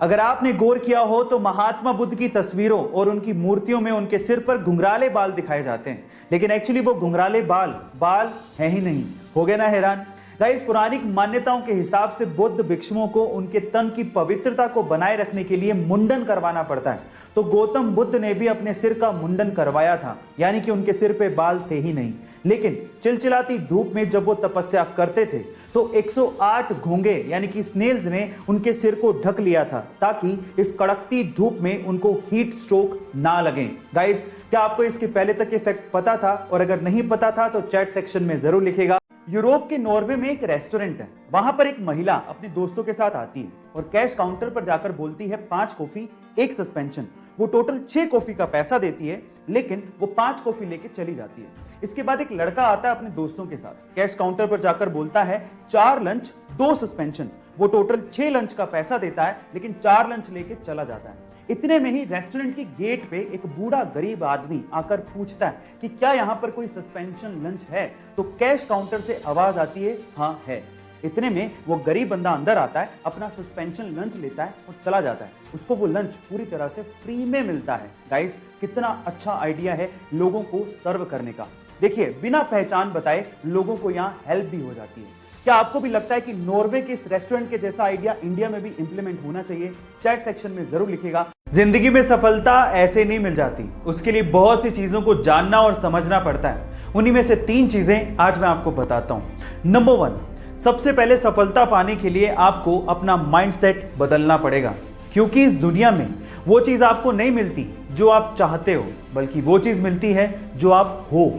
अगर आपने गौर किया हो तो महात्मा बुद्ध की तस्वीरों और उनकी मूर्तियों में उनके सिर पर घुंघराले बाल दिखाए जाते हैं, लेकिन एक्चुअली वो घुंघराले बाल है ही नहीं। हो गए ना हैरान? गाइस, पौराणिक मान्यताओं के हिसाब से बुद्ध भिक्षुओं को उनके तन की पवित्रता को बनाए रखने के लिए मुंडन करवाना पड़ता है। तो गौतम बुद्ध ने भी अपने सिर का मुंडन करवाया था, यानी कि उनके सिर पे बाल थे ही नहीं। लेकिन चिलचिलाती धूप में जब वो तपस्या करते थे तो 108 घोंगे यानी कि स्नेल्स ने उनके सिर को ढक लिया था, ताकि इस कड़कती धूप में उनको हीट स्ट्रोक ना लगे। गाइस, क्या आपको इसके पहले तक ये फैक्ट पता था? और अगर नहीं पता था तो चैट सेक्शन में जरूर लिखेगा। यूरोप के नॉर्वे में एक रेस्टोरेंट है। वहां पर एक महिला अपने दोस्तों के साथ आती है और कैश काउंटर पर जाकर बोलती है 5 कॉफी 1 सस्पेंशन। वो टोटल 6 कॉफी का पैसा देती है, लेकिन वो 5 कॉफी लेके चली जाती है। इसके बाद एक लड़का आता है अपने दोस्तों के साथ, कैश काउंटर पर जाकर बोलता है 4 लंच 2 सस्पेंशन। वो टोटल 6 लंच का पैसा देता है, लेकिन 4 लंच लेके चला जाता है। इतने में ही रेस्टोरेंट की गेट पे एक बूढ़ा गरीब आदमी आकर पूछता है कि क्या यहाँ पर कोई सस्पेंशन लंच है? तो कैश काउंटर से आवाज आती है, हाँ है। इतने में वो गरीब बंदा अंदर आता है, अपना सस्पेंशन लंच लेता है और चला जाता है। उसको वो लंच पूरी तरह से फ्री में मिलता है। गाइस, कितना अच्छा आइडिया है लोगों को सर्व करने का। देखिए, बिना पहचान बताए लोगों को यहाँ हेल्प भी हो जाती है। क्या आपको भी लगता है कि नॉर्वे के इस रेस्टोरेंट के जैसा आइडिया इंडिया में भी इंप्लीमेंट होना चाहिए? चैट सेक्शन में जरूर लिखिएगा। जिंदगी में सफलता ऐसे नहीं मिल जाती, उसके लिए बहुत सी चीजों को जानना और समझना पड़ता है। उन्हीं में से 3 चीजें आज मैं आपको बताता हूं। नंबर 1, सबसे पहले सफलता पाने के लिए आपको अपना माइंडसेट बदलना पड़ेगा, क्योंकि इस दुनिया में वो चीज आपको नहीं मिलती जो आप चाहते हो, बल्कि वो चीज मिलती है जो आप हो।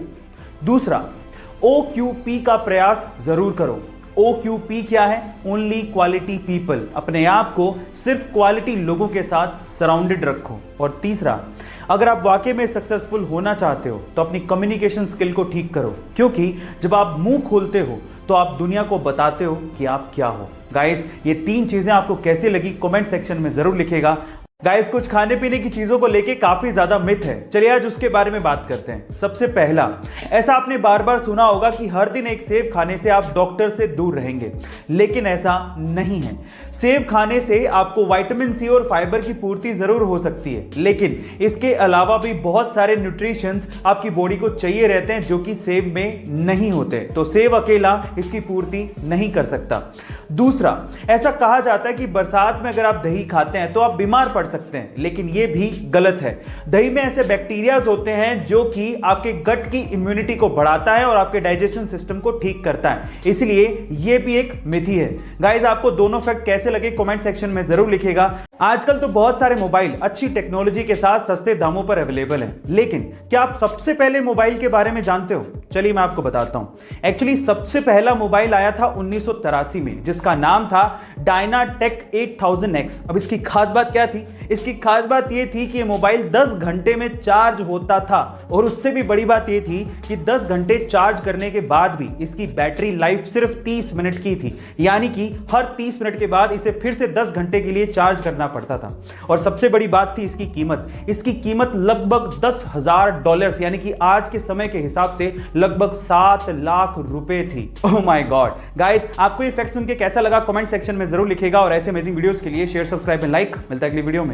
दूसरा, OQP का प्रयास जरूर करो। OQP क्या है? Only quality people. अपने आप को सिर्फ क्वालिटी लोगों के साथ सराउंडेड रखो। और तीसरा, अगर आप वाकई में सक्सेसफुल होना चाहते हो तो अपनी कम्युनिकेशन स्किल को ठीक करो, क्योंकि जब आप मुंह खोलते हो तो आप दुनिया को बताते हो कि आप क्या हो। गाइस, ये 3 चीजें आपको कैसी लगी कमेंट सेक्शन में जरूर लिखिएगा। गाइस, कुछ खाने पीने की चीजों को लेके काफी ज्यादा मिथ है, चलिए आज उसके बारे में बात करते हैं। सबसे पहला, ऐसा आपने बार बार सुना होगा कि हर दिन एक सेब खाने से आप डॉक्टर से दूर रहेंगे, लेकिन ऐसा नहीं है। सेब खाने से आपको विटामिन सी और फाइबर की पूर्ति जरूर हो सकती है, लेकिन इसके अलावा भी बहुत सारे न्यूट्रिशंस आपकी बॉडी को चाहिए रहते हैं जो कि सेब में नहीं होते। तो सेब अकेला इसकी पूर्ति नहीं कर सकता। दूसरा, ऐसा कहा जाता है कि बरसात में अगर आप दही खाते हैं तो आप बीमार पड़ सकते हैं, लेकिन यह भी गलत है। दही में ऐसे बैक्टीरियाज होते हैं जो कि आपके गट की इम्यूनिटी को बढ़ाता है और आपके डाइजेशन सिस्टम को ठीक करता है, इसलिए यह भी एक मिथ ही है। गाइस, आपको दोनों फैक्ट कैसे लगे कमेंट सेक्शन में जरूर लिखिएगा। आजकल तो बहुत सारे मोबाइल अच्छी टेक्नोलॉजी के साथ सस्ते दामों पर अवेलेबल हैं, लेकिन क्या आप सबसे पहले मोबाइल के बारे में जानते हो? चलिए मैं आपको बताता हूं। एक्चुअली सबसे पहला मोबाइल आया था 1983 में, जिसका नाम था डायनाटेक 8000X। अब इसकी खास बात क्या थी? इसकी खास बात यह थी कि यह मोबाइल 10 घंटे में चार्ज होता था, और उससे भी बड़ी बात यह थी कि 10 घंटे चार्ज करने के बाद भी इसकी बैटरी लाइफ सिर्फ 30 मिनट की थी, यानी कि हर 30 मिनट के बाद इसे फिर से 10 घंटे के लिए चार्ज करना पड़ता था। और सबसे बड़ी बात थी इसकी कीमत। इसकी कीमत लगभग $10,000 यानी कि आज के समय के हिसाब से लगभग 7 लाख रुपए थी। Oh my God. गाइस, आपको ये फैक्ट सुन के कैसा लगा कमेंट सेक्शन में जरूर लिखिएगा, और ऐसे अमेजिंग वीडियोस के लिए शेयर, सब्सक्राइब एंड लाइक। मिलता है अगली वीडियो में।